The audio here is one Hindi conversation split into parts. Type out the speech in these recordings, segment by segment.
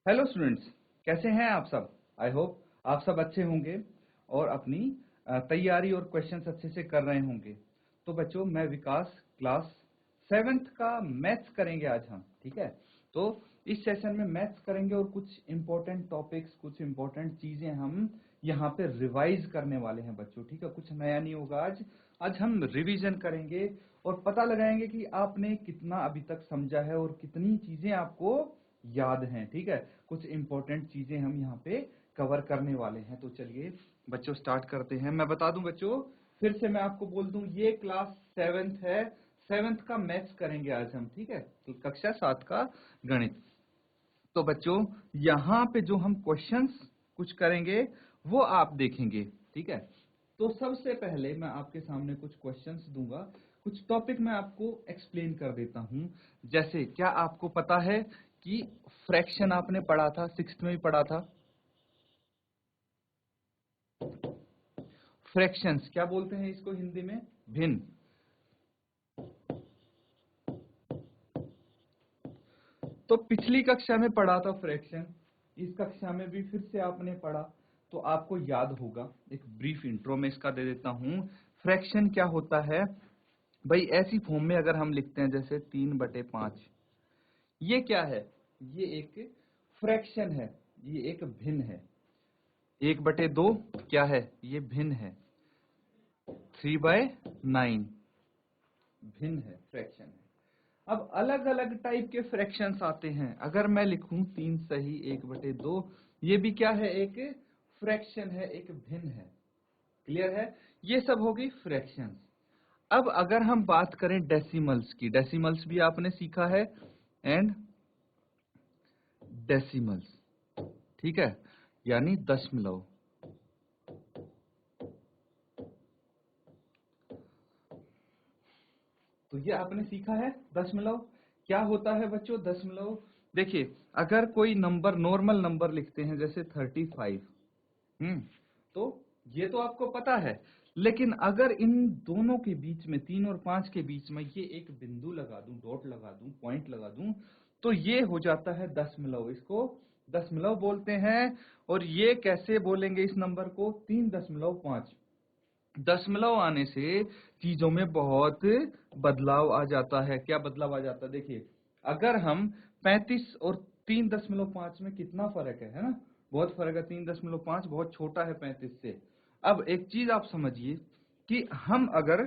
हेलो स्टूडेंट्स, कैसे हैं आप सब। आई होप आप सब अच्छे होंगे और अपनी तैयारी और क्वेश्चंस अच्छे से कर रहे होंगे। तो बच्चों, मैं विकास क्लास 7th का मैथ्स करेंगे आज हम, ठीक है। तो इस सेशन में मैथ्स करेंगे और कुछ इंपॉर्टेंट टॉपिक्स, कुछ इंपॉर्टेंट चीजें हम यहाँ पे रिवाइज करने वाले हैं बच्चों, ठीक है। कुछ नया नहीं होगा आज हम रिवीजन करेंगे और पता लगाएंगे कि आपने कितना अभी तक समझा है और कितनी चीजें आपको याद हैं, ठीक है। कुछ इंपॉर्टेंट चीजें हम यहाँ पे कवर करने वाले हैं। तो चलिए बच्चों स्टार्ट करते हैं। मैं बता दूं बच्चों, फिर से मैं आपको बोल दूं, ये क्लास 7th है। 7th का मैथ्स करेंगे आज हम, ठीक है। तो कक्षा 7 का गणित। तो बच्चों, यहाँ पे जो हम क्वेश्चंस कुछ करेंगे वो आप देखेंगे, ठीक है। तो सबसे पहले मैं आपके सामने कुछ क्वेश्चंस दूंगा, कुछ टॉपिक मैं आपको एक्सप्लेन कर देता हूं। जैसे, क्या आपको पता है कि फ्रैक्शन आपने पढ़ा था, 6th में भी पढ़ा था। फ्रैक्शंस क्या बोलते हैं इसको हिंदी में? भिन्न। तो पिछली कक्षा में पढ़ा था फ्रैक्शन, इस कक्षा में भी फिर से आपने पढ़ा, तो आपको याद होगा। एक ब्रीफ इंट्रो में इसका दे देता हूं। फ्रैक्शन क्या होता है भाई? ऐसी फॉर्म में अगर हम लिखते हैं जैसे 3/5, ये क्या है? ये एक फ्रैक्शन है, ये एक भिन्न है। 1/2 क्या है? ये भिन्न है। 3/9 भिन्न है, फ्रैक्शन है। अब अलग अलग टाइप के फ्रैक्शंस आते हैं। अगर मैं लिखूं 3 सही 1/2, ये भी क्या है? एक फ्रैक्शन है, एक भिन्न है। क्लियर है? ये सब हो गई फ्रैक्शंस। अब अगर हम बात करें डेसिमल्स की, डेसिमल्स भी आपने सीखा है, एंड डेसिमल्स, ठीक है, यानी दशमलव। तो ये आपने सीखा है दशमलव। क्या होता है बच्चों दशमलव? देखिए, अगर कोई नंबर, नॉर्मल नंबर लिखते हैं जैसे 35, तो ये तो आपको पता है। लेकिन अगर इन दोनों के बीच में, 3 और 5 के बीच में, ये एक बिंदु लगा दूं, डॉट लगा दूं, पॉइंट लगा दूं, तो ये हो जाता है दशमलव। इसको दशमलव बोलते हैं। और ये कैसे बोलेंगे इस नंबर को? 3.5। दशमलव आने से चीजों में बहुत बदलाव आ जाता है। क्या बदलाव आ जाता है? देखिए, अगर हम 35 और 3.5 में कितना फर्क है ना? बहुत फर्क है। 3.5 बहुत छोटा है 35 से। अब एक चीज आप समझिए कि हम अगर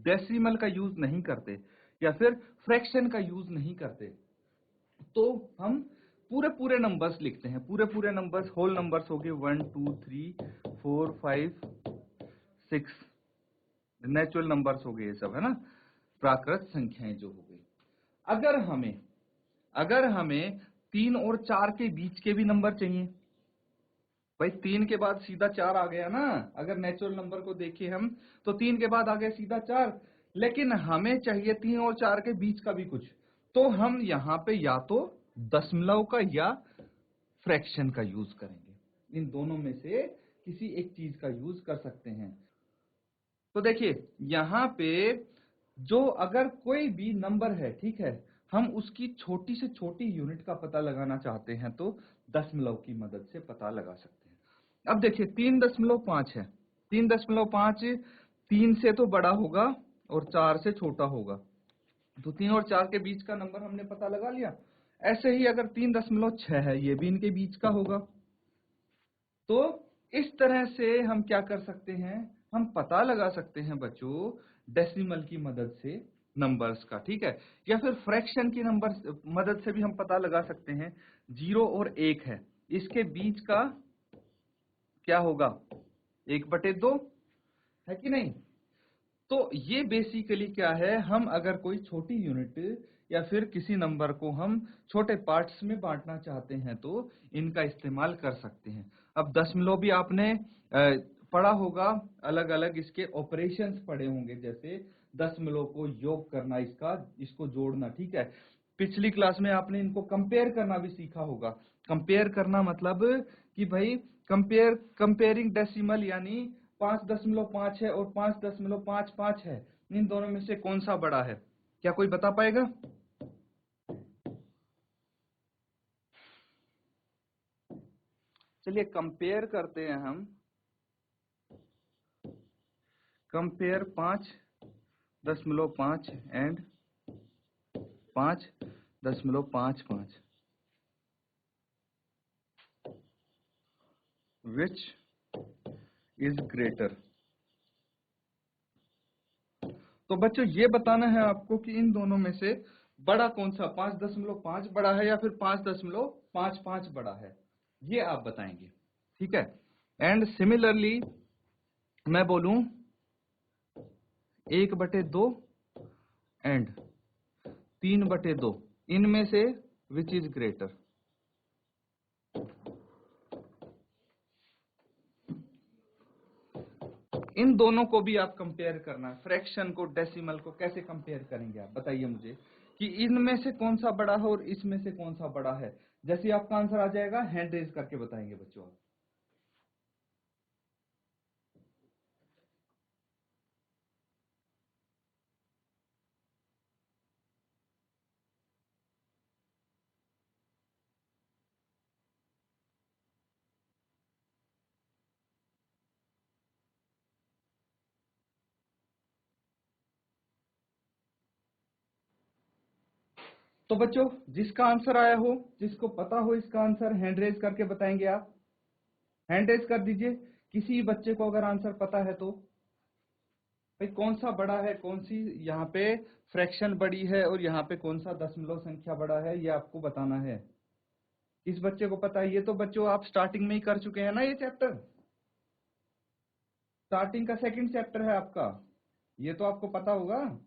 डेसिमल का यूज नहीं करते या फिर फ्रैक्शन का यूज नहीं करते, तो हम पूरे पूरे नंबर्स लिखते हैं। पूरे पूरे नंबर्स, होल नंबर्स हो गए 1 2 3 4 5 6, नेचुरल नंबर्स हो गए ये सब, है ना, प्राकृत संख्याएं जो हो गई। अगर हमें अगर हमें 3 और 4 के बीच के भी नंबर चाहिए, भाई 3 के बाद सीधा 4 आ गया ना। अगर नेचुरल नंबर को देखें हम, तो 3 के बाद आ गया सीधा 4। लेकिन हमें चाहिए 3 और 4 के बीच का भी कुछ, तो हम यहाँ पे या तो दशमलव का या फ्रैक्शन का यूज करेंगे। इन दोनों में से किसी एक चीज का यूज कर सकते हैं। तो देखिए, यहाँ पे जो अगर कोई भी नंबर है, ठीक है, हम उसकी छोटी से छोटी यूनिट का पता लगाना चाहते हैं तो दशमलव की मदद से पता लगा सकते हैं। अब देखिए 3.5 है। 3.5 3 से तो बड़ा होगा और 4 से छोटा होगा, तो 3 और 4 के बीच का नंबर हमने पता लगा लिया। ऐसे ही अगर 3.6 है, ये भी इनके बीच का होगा। तो इस तरह से हम क्या कर सकते हैं? हम पता लगा सकते हैं बच्चों डेसिमल की मदद से नंबर्स का, ठीक है। या फिर फ्रैक्शन की नंबर मदद से भी हम पता लगा सकते हैं। 0 और 1 है, इसके बीच का क्या होगा? 1/2, है कि नहीं? तो ये बेसिकली क्या है, हम अगर कोई छोटी यूनिट या फिर किसी नंबर को हम छोटे पार्ट्स में बांटना चाहते हैं तो इनका इस्तेमाल कर सकते हैं। अब दशमलव भी आपने पढ़ा होगा, अलग अलग इसके ऑपरेशंस पढ़े होंगे, जैसे दशमलव को योग करना, इसको जोड़ना, ठीक है। पिछली क्लास में आपने इनको कंपेयर करना भी सीखा होगा। कंपेयर करना मतलब कि भाई कंपेयरिंग डेसिमल, यानी 5.5 है और 5.55 है, इन दोनों में से कौन सा बड़ा है? क्या कोई बता पाएगा? चलिए कंपेयर करते हैं हम, compare 5.5 and 5.55, which is greater. तो बच्चों ये बताना है आपको कि इन दोनों में से बड़ा कौन सा, 5.5 बड़ा है या फिर 5.55 बड़ा है, ये आप बताएंगे, ठीक है। एंड सिमिलरली मैं बोलूं 1/2 एंड 3/2, इनमें से विच इज ग्रेटर। इन दोनों को भी आप कंपेयर करना है, फ्रैक्शन को डेसिमल को कैसे कंपेयर करेंगे आप बताइए मुझे कि इनमें से कौन सा बड़ा है और इसमें से कौन सा बड़ा है। जैसे आपका आंसर आ जाएगा हैंड रेज करके बताएंगे बच्चों आप। तो बच्चों जिसका आंसर आया हो, जिसको पता हो इसका आंसर, हैंड रेज करके बताएंगे आप। हैंड रेज कर दीजिए किसी बच्चे को अगर आंसर पता है तो। भाई कौन सा बड़ा है, कौन सी यहाँ पे फ्रैक्शन बड़ी है और यहाँ पे कौन सा दशमलव संख्या बड़ा है, ये आपको बताना है। किस बच्चे को पता है? ये तो बच्चों आप स्टार्टिंग में ही कर चुके हैं ना ये चैप्टर, स्टार्टिंग का सेकंड चैप्टर है आपका, ये तो आपको पता होगा।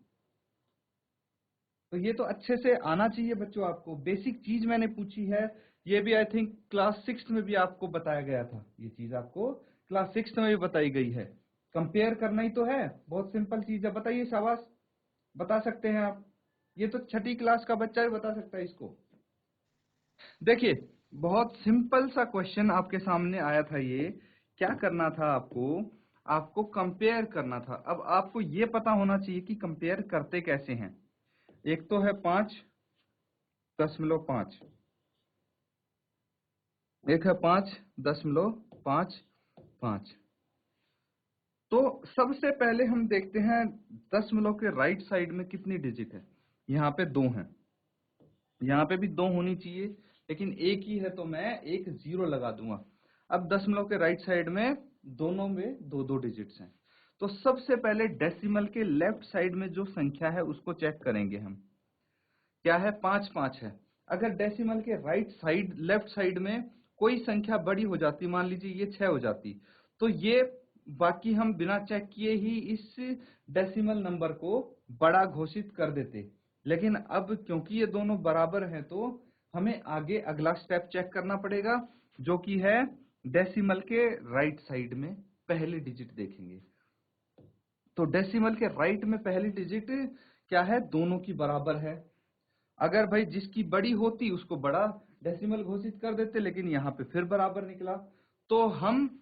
तो ये तो अच्छे से आना चाहिए बच्चों आपको। बेसिक चीज मैंने पूछी है, ये भी आई थिंक क्लास 6 में भी आपको बताया गया था, ये चीज आपको क्लास 6 में भी बताई गई है। कंपेयर करना ही तो है, बहुत सिंपल चीज है। बताइए, शाबाश, बता सकते हैं आप। ये तो छठी क्लास का बच्चा भी बता सकता है इसको। देखिए बहुत सिंपल सा क्वेश्चन आपके सामने आया था। ये क्या करना था आपको, आपको कंपेयर करना था। अब आपको ये पता होना चाहिए कि कंपेयर करते कैसे हैं। एक तो है 5.5, एक है 5.55। तो सबसे पहले हम देखते हैं दशमलव के राइट साइड में कितनी डिजिट है। यहाँ पे 2 हैं, यहाँ पे भी 2 होनी चाहिए, लेकिन एक ही है तो मैं एक 0 लगा दूंगा। अब दशमलव के राइट साइड में दोनों में 2-2 डिजिट्स हैं। तो सबसे पहले डेसिमल के लेफ्ट साइड में जो संख्या है उसको चेक करेंगे हम। क्या है? 5 है। अगर डेसिमल के राइट साइड, लेफ्ट साइड में कोई संख्या बड़ी हो जाती, मान लीजिए ये 6 हो जाती, तो ये बाकी हम बिना चेक किए ही इस डेसिमल नंबर को बड़ा घोषित कर देते। लेकिन अब क्योंकि ये दोनों बराबर हैं तो हमें आगे अगला स्टेप चेक करना पड़ेगा, जो कि है डेसिमल के राइट साइड में पहली डिजिट देखेंगे। तो डेसिमल के राइट में पहली डिजिट क्या है? दोनों की बराबर है। अगर भाई जिसकी बड़ी होती उसको बड़ा डेसिमल घोषित कर देते, लेकिन यहाँ पे फिर बराबर निकला, तो हम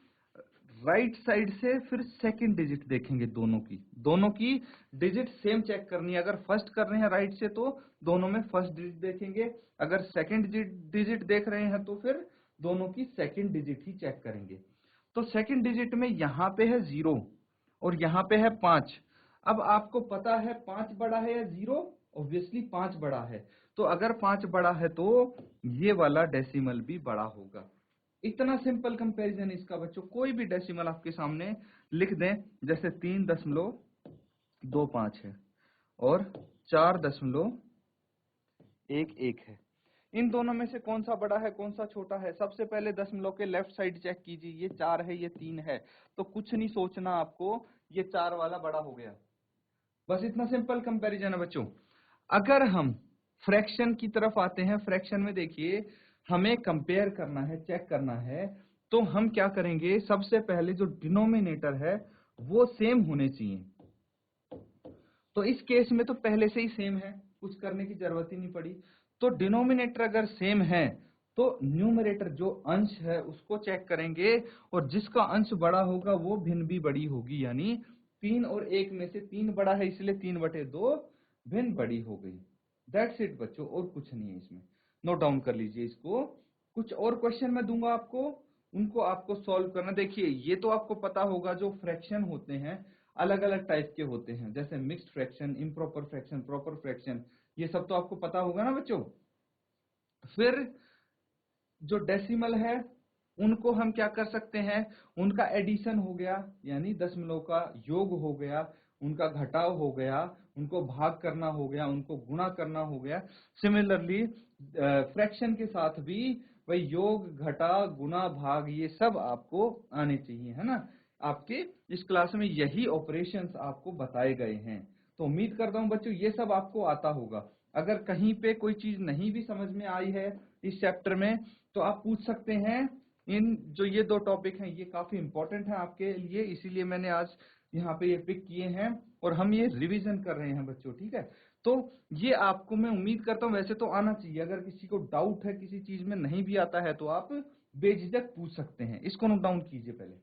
राइट साइड से फिर सेकंड डिजिट देखेंगे। दोनों की डिजिट सेम चेक करनी है। अगर फर्स्ट कर रहे हैं राइट से तो दोनों में फर्स्ट डिजिट देखेंगे, अगर सेकंड डिजिट देख रहे हैं तो फिर दोनों की सेकंड डिजिट ही चेक करेंगे। तो सेकंड डिजिट में यहाँ पे है 0 और यहाँ पे है 5। अब आपको पता है 5 बड़ा है या 0? ऑब्वियसली 5 बड़ा है। तो अगर 5 बड़ा है तो ये वाला डेसिमल भी बड़ा होगा। इतना सिंपल कंपैरिजन इसका बच्चों। कोई भी डेसिमल आपके सामने लिख दें, जैसे 3.25 है और 4.11 है, इन दोनों में से कौन सा बड़ा है, कौन सा छोटा है? सबसे पहले दशमलव के लेफ्ट साइड चेक कीजिए। ये 4 है, ये 3 है, तो कुछ नहीं सोचना आपको, ये 4 वाला बड़ा हो गया। बस इतना सिंपल कंपैरिजन है बच्चों। अगर हम फ्रैक्शन की तरफ आते हैं, फ्रैक्शन में देखिए हमें कंपेयर करना है, चेक करना है, तो हम क्या करेंगे? सबसे पहले जो डिनोमिनेटर है वो सेम होने चाहिए। तो इस केस में तो पहले से ही सेम है, कुछ करने की जरूरत ही नहीं पड़ी। तो डिनोमिनेटर अगर सेम है तो न्यूमरेटर जो अंश है उसको चेक करेंगे, और जिसका अंश बड़ा होगा वो भिन्न भी बड़ी होगी। यानी 3 और 1 में से 3 बड़ा है, इसलिए 3/2 भिन्न बड़ी हो गई। दैट्स इट बच्चों, और कुछ नहीं है इसमें। नोट डाउन कर लीजिए इसको। कुछ और क्वेश्चन मैं दूंगा आपको, उनको आपको सॉल्व करना। देखिए ये तो आपको पता होगा, जो फ्रैक्शन होते हैं अलग अलग टाइप के होते हैं, जैसे mixed fraction, improper fraction, proper fraction, ये सब तो आपको पता होगा ना बच्चों। फिर जो डेसिमल है उनको हम क्या कर सकते हैं, उनका एडिशन हो गया, यानी दशमलव का योग हो गया, उनका घटाव हो गया, उनको भाग करना हो गया, उनको गुणा करना हो गया। सिमिलरली फ्रैक्शन के साथ भी वही योग, घटा, गुणा, भाग, ये सब आपको आने चाहिए, है ना। आपके इस क्लास में यही ऑपरेशंस आपको बताए गए हैं, तो उम्मीद करता हूं बच्चों ये सब आपको आता होगा। अगर कहीं पे कोई चीज नहीं भी समझ में आई है इस चैप्टर में, तो आप पूछ सकते हैं। इन जो ये दो टॉपिक हैं ये काफी इंपॉर्टेंट है आपके लिए, इसीलिए मैंने आज यहाँ पे ये पिक किए हैं और हम ये रिवीजन कर रहे हैं बच्चों, ठीक है। तो ये आपको मैं उम्मीद करता हूँ वैसे तो आना चाहिए। अगर किसी को डाउट है, किसी चीज में नहीं भी आता है, तो आप बेझिझक पूछ सकते हैं। इसको नोट डाउन कीजिए पहले।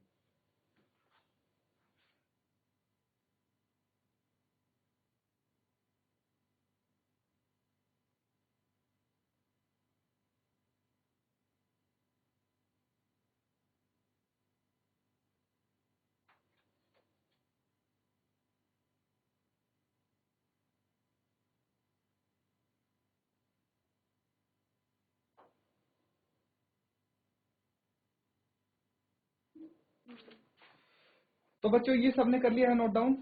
तो बच्चों ये सबने कर लिया है नोट डाउन।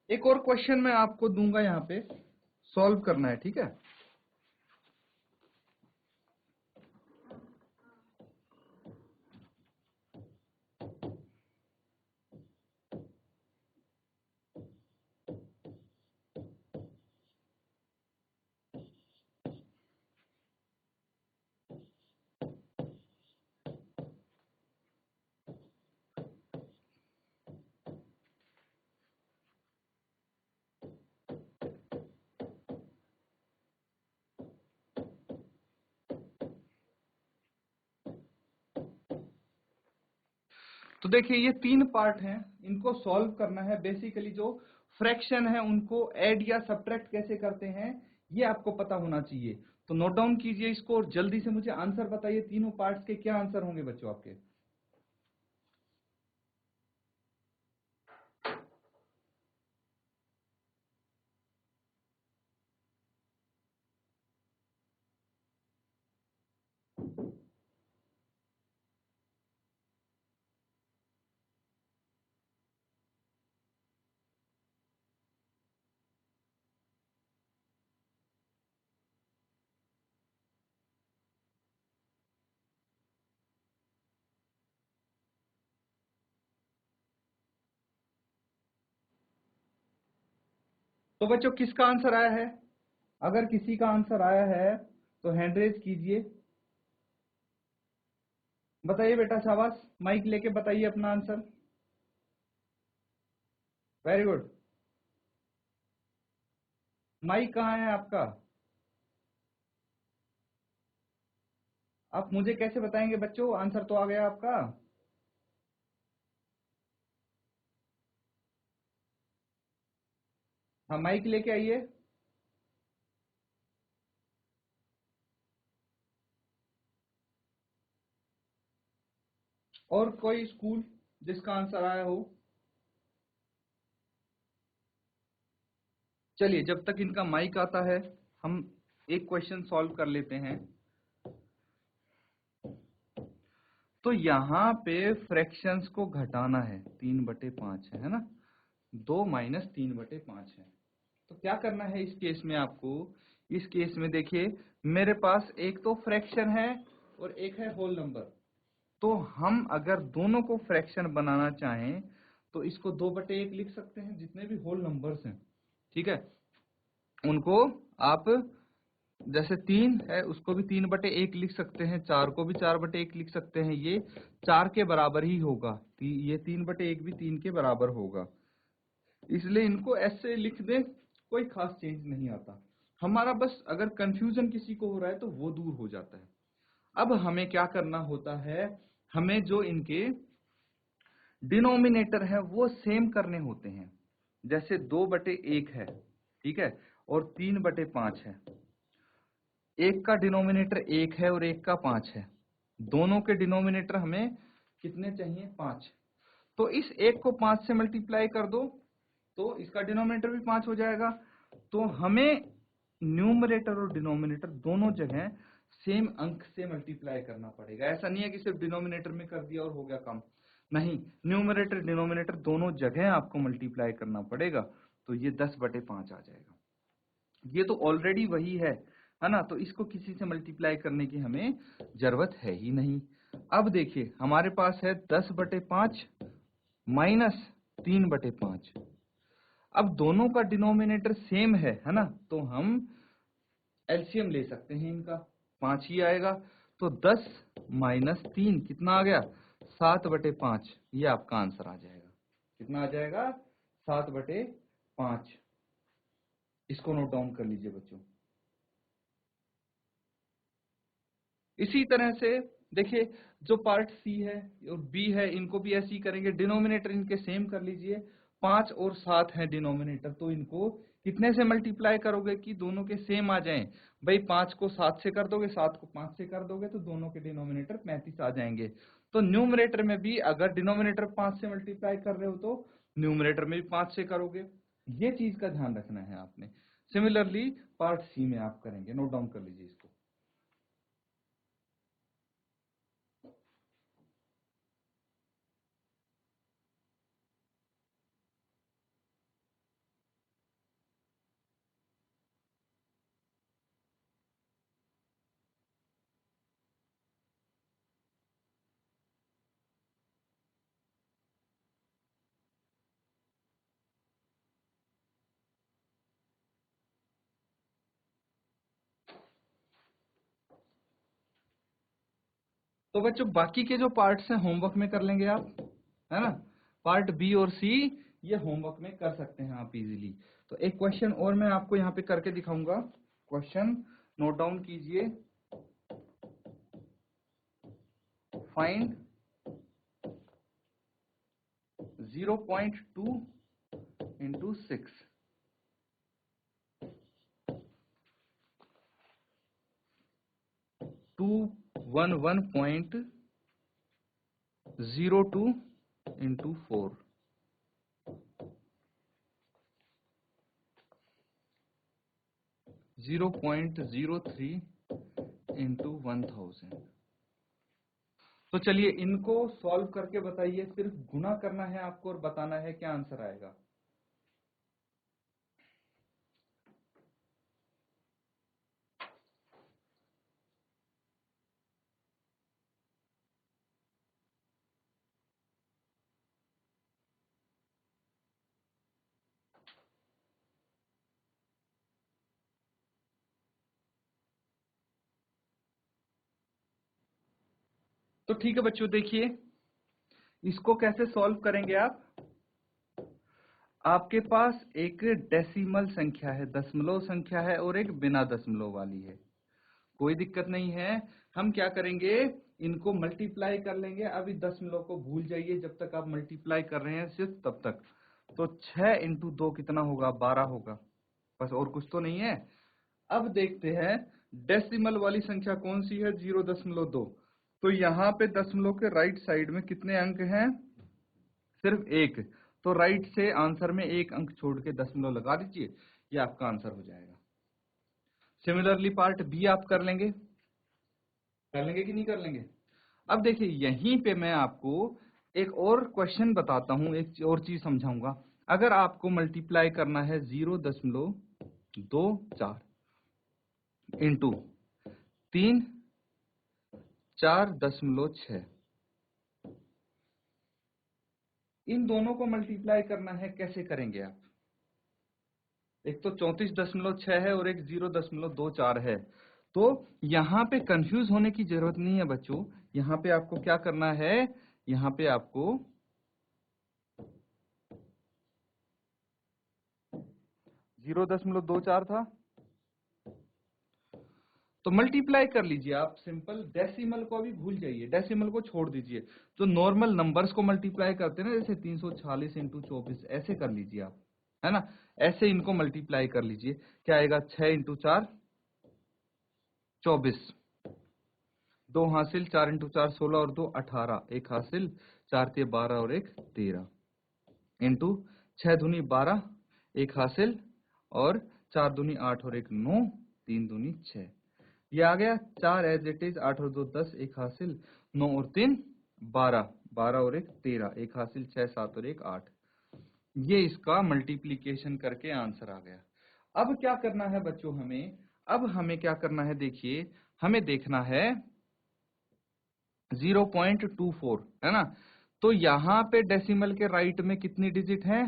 एक और क्वेश्चन मैं आपको दूंगा, यहाँ पे सॉल्व करना है, ठीक है। तो देखिए ये तीन पार्ट हैं, इनको सॉल्व करना है। बेसिकली जो फ्रैक्शन है उनको ऐड या सब्ट्रैक्ट कैसे करते हैं ये आपको पता होना चाहिए। तो नोट डाउन कीजिए इसको और जल्दी से मुझे आंसर बताइए, तीनों पार्ट्स के क्या आंसर होंगे बच्चों आपके। तो बच्चों किसका आंसर आया है? अगर किसी का आंसर आया है तो हैंड रेज कीजिए। बताइए बेटा, शाबाश, माइक लेके बताइए अपना आंसर। Very good. माइक कहाँ है आपका? आप मुझे कैसे बताएंगे बच्चों, आंसर तो आ गया आपका। हाँ माइक लेके आइए। और कोई स्कूल जिसका आंसर आया हो? चलिए जब तक इनका माइक आता है हम एक क्वेश्चन सॉल्व कर लेते हैं। तो यहाँ पे फ्रैक्शंस को घटाना है, 3/5 है ना, 2 - 3/5 है। तो क्या करना है इस केस में आपको? इस केस में देखिए मेरे पास एक तो फ्रैक्शन है और एक है होल नंबर। तो हम अगर दोनों को फ्रैक्शन बनाना चाहें तो इसको 2/1 लिख सकते हैं, जितने भी होल नंबर्स हैं, ठीक है, उनको आप, जैसे 3 है उसको भी 3/1 लिख सकते हैं, 4 को भी 4/1 लिख सकते हैं, ये 4 के बराबर ही होगा, ये 3/1 भी 3 के बराबर होगा, इसलिए इनको ऐसे लिख दें, कोई खास चेंज नहीं आता। हमारा बस अगर कंफ्यूजन किसी को हो रहा है तो वो दूर हो जाता है। अब हमें क्या करना होता है, हमें जो इनके डिनोमिनेटर है वो सेम करने होते हैं। जैसे 2/1 है, ठीक है, और 3/5 है। एक का डिनोमिनेटर 1 है और एक का 5 है, दोनों के डिनोमिनेटर हमें कितने चाहिए 5। तो इस एक को 5 से मल्टीप्लाई कर दो तो इसका डिनोमिनेटर भी 5 हो जाएगा। तो हमें न्यूमरेटर और डिनोमिनेटर दोनों जगह सेम अंक से मल्टीप्लाई करना पड़ेगा। ऐसा नहीं है कि सिर्फ डिनोमिनेटर में कर दिया और हो गया काम, नहीं, न्यूमरेटर डिनोमिनेटर दोनों जगह आपको मल्टीप्लाई करना पड़ेगा। तो ये 10/5 आ जाएगा। ये तो ऑलरेडी वही है ना, तो इसको किसी से मल्टीप्लाई करने की हमें जरूरत है ही नहीं। अब देखिए हमारे पास है 10/5 माइनस 3/5। अब दोनों का डिनोमिनेटर सेम है ना, तो हम एलसीएम ले सकते हैं इनका, 5 ही आएगा। तो 10 माइनस 3 कितना आ गया 7/5। ये आपका आंसर आ जाएगा। कितना आ जाएगा 7/5। इसको नोट डाउन कर लीजिए बच्चों। इसी तरह से देखिए जो पार्ट सी है और बी है इनको भी ऐसे ही करेंगे। डिनोमिनेटर इनके सेम कर लीजिए, 5 और 7 है डिनोमिनेटर, तो इनको कितने से मल्टीप्लाई करोगे कि दोनों के सेम आ जाएं। भाई 5 को 7 से कर दोगे, 7 को 5 से कर दोगे तो दोनों के डिनोमिनेटर 35 आ जाएंगे। तो न्यूमरेटर में भी अगर डिनोमिनेटर 5 से मल्टीप्लाई कर रहे हो तो न्यूमरेटर में भी 5 से करोगे। ये चीज का ध्यान रखना है आपने। सिमिलरली पार्ट सी में आप करेंगे, नोट डाउन कर लीजिए इसको। तो बच्चों बाकी के जो पार्ट्स हैं होमवर्क में कर लेंगे आप, है ना। पार्ट बी और सी ये होमवर्क में कर सकते हैं आप इजीली। तो एक क्वेश्चन और मैं आपको यहाँ पे करके दिखाऊंगा। क्वेश्चन नोट डाउन कीजिए। Find 0.2 into 6। 211.02 into 4। 0.03 into 1000। तो चलिए इनको सॉल्व करके बताइए। सिर्फ गुना करना है आपको और बताना है क्या आंसर आएगा। तो ठीक है बच्चों, देखिए इसको कैसे सॉल्व करेंगे आप। आपके पास एक डेसिमल संख्या है, दशमलव संख्या है, और एक बिना दशमलव वाली है। कोई दिक्कत नहीं है, हम क्या करेंगे इनको मल्टीप्लाई कर लेंगे। अभी दशमलव को भूल जाइए, जब तक आप मल्टीप्लाई कर रहे हैं सिर्फ तब तक। तो 6 इंटू 2 कितना होगा 12 होगा, बस और कुछ तो नहीं है। अब देखते हैं डेसिमल वाली संख्या कौन सी है 0.2। तो यहाँ पे दशमलव के राइट साइड में कितने अंक हैं सिर्फ एक। तो राइट से आंसर में एक अंक छोड़ के दशमलव लगा दीजिए, ये आपका आंसर हो जाएगा। सिमिलरली पार्ट बी आप कर लेंगे कि नहीं कर लेंगे। अब देखिए यहीं पे मैं आपको एक और क्वेश्चन बताता हूं, एक और चीज समझाऊंगा। अगर आपको मल्टीप्लाई करना है 0.24 इंटू 3 4.6, इन दोनों को मल्टीप्लाई करना है, कैसे करेंगे आप। एक तो 34.6 है और एक 0.24 है। तो यहाँ पे कंफ्यूज होने की जरूरत नहीं है बच्चों। यहाँ पे आपको क्या करना है, यहाँ पे आपको 0.24 था तो मल्टीप्लाई कर लीजिए आप सिंपल। डेसिमल को अभी भूल जाइए, डेसिमल को छोड़ दीजिए। तो नॉर्मल नंबर्स को मल्टीप्लाई करते हैं ना, जैसे 346 इंटू 24, ऐसे कर लीजिए आप, है ना। ऐसे इनको मल्टीप्लाई कर लीजिए। क्या आएगा 6 इंटू 4 24। 2 हासिल, 4 इंटू 4 16 और 2 18, 1 हासिल, 4 ते 12 और 1 13 इंटू 6 दूनी 12, 1 हासिल और 4 दूनी 8 और 1 9, 3 दूनी 6। ये आ गया 4 एज इट इज, 8 और 2 10, 1 हासिल, 9 और 3 12, 12 और 1 13, 1 हासिल, 6 7 और 1 8। ये इसका मल्टीप्लीकेशन करके आंसर आ गया। अब क्या करना है बच्चों हमें, अब हमें क्या करना है, देखिए हमें देखना है 0.24 है ना। तो यहां पे डेसिमल के राइट में कितनी डिजिट हैं,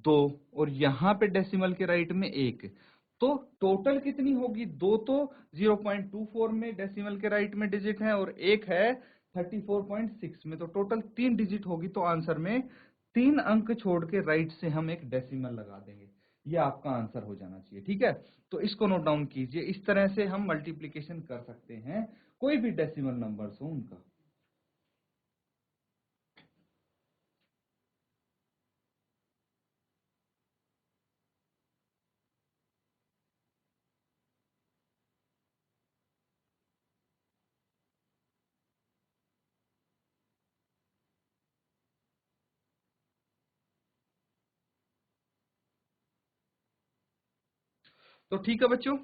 2, और यहां पे डेसिमल के राइट में 1। तो टोटल कितनी होगी, 2 तो 0.24 में डेसिमल के राइट में डिजिट है और 1 है 34.6 में, तो टोटल 3 डिजिट होगी। तो आंसर में 3 अंक छोड़ के राइट से हम एक डेसिमल लगा देंगे, ये आपका आंसर हो जाना चाहिए। ठीक है, तो इसको नोट डाउन कीजिए। इस तरह से हम मल्टीप्लीकेशन कर सकते हैं कोई भी डेसिमल नंबर्स हो उनका। तो ठीक है बच्चों,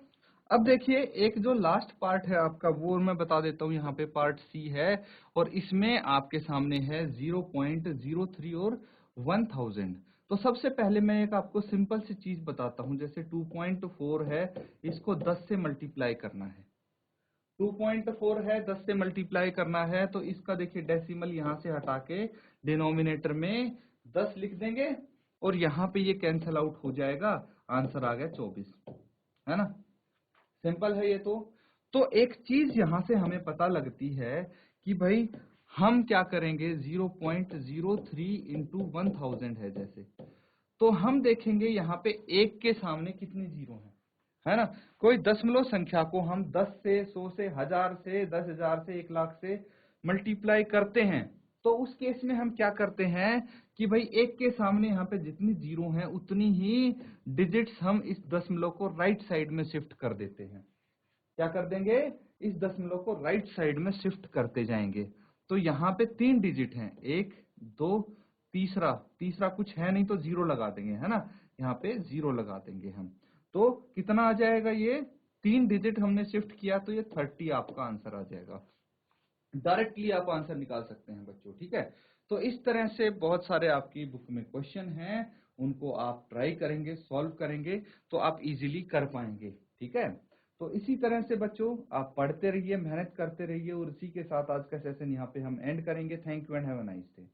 अब देखिए एक जो लास्ट पार्ट है आपका वो मैं बता देता हूँ। यहाँ पे पार्ट सी है और इसमें आपके सामने है 0.03 और 1000। तो सबसे पहले मैं एक आपको सिंपल सी चीज बताता हूँ। जैसे 2.4 है, इसको 10 से मल्टीप्लाई करना है। 2.4 है, 10 से मल्टीप्लाई करना है, तो इसका देखिए डेसिमल यहाँ से हटा के डिनोमिनेटर में 10 लिख देंगे और यहाँ पे ये कैंसल आउट हो जाएगा, आंसर आ गया 24, है ना। सिंपल है ये। तो एक चीज यहां से हमें पता लगती है कि भाई हम क्या करेंगे, 0.03 इंटू 1000 है जैसे, तो हम देखेंगे यहाँ पे एक के सामने कितने जीरो हैं, है ना। कोई दशमलव संख्या को हम 10 से, 100 से, 1000 से, 10,000 से, 1,00,000 से मल्टीप्लाई करते हैं, तो उस केस में हम क्या करते हैं कि भाई एक के सामने यहाँ पे जितनी जीरो हैं उतनी ही डिजिट्स हम इस दशमलव को राइट साइड में शिफ्ट कर देते हैं। क्या कर देंगे, इस दशमलव को राइट साइड में शिफ्ट करते जाएंगे। तो यहाँ पे 3 डिजिट हैं, 1 2, तीसरा तीसरा कुछ है नहीं तो जीरो लगा देंगे, है ना। यहाँ पे जीरो लगा देंगे हम, तो कितना आ जाएगा, ये 3 डिजिट हमने शिफ्ट किया तो ये 30 आपका आंसर आ जाएगा। डायरेक्टली आप आंसर निकाल सकते हैं बच्चों। ठीक है, तो इस तरह से बहुत सारे आपकी बुक में क्वेश्चन हैं, उनको आप ट्राई करेंगे, सॉल्व करेंगे तो आप इजीली कर पाएंगे। ठीक है, तो इसी तरह से बच्चों आप पढ़ते रहिए, मेहनत करते रहिए, और इसी के साथ आज का सेशन यहाँ पे हम एंड करेंगे। Thank you and have a nice day.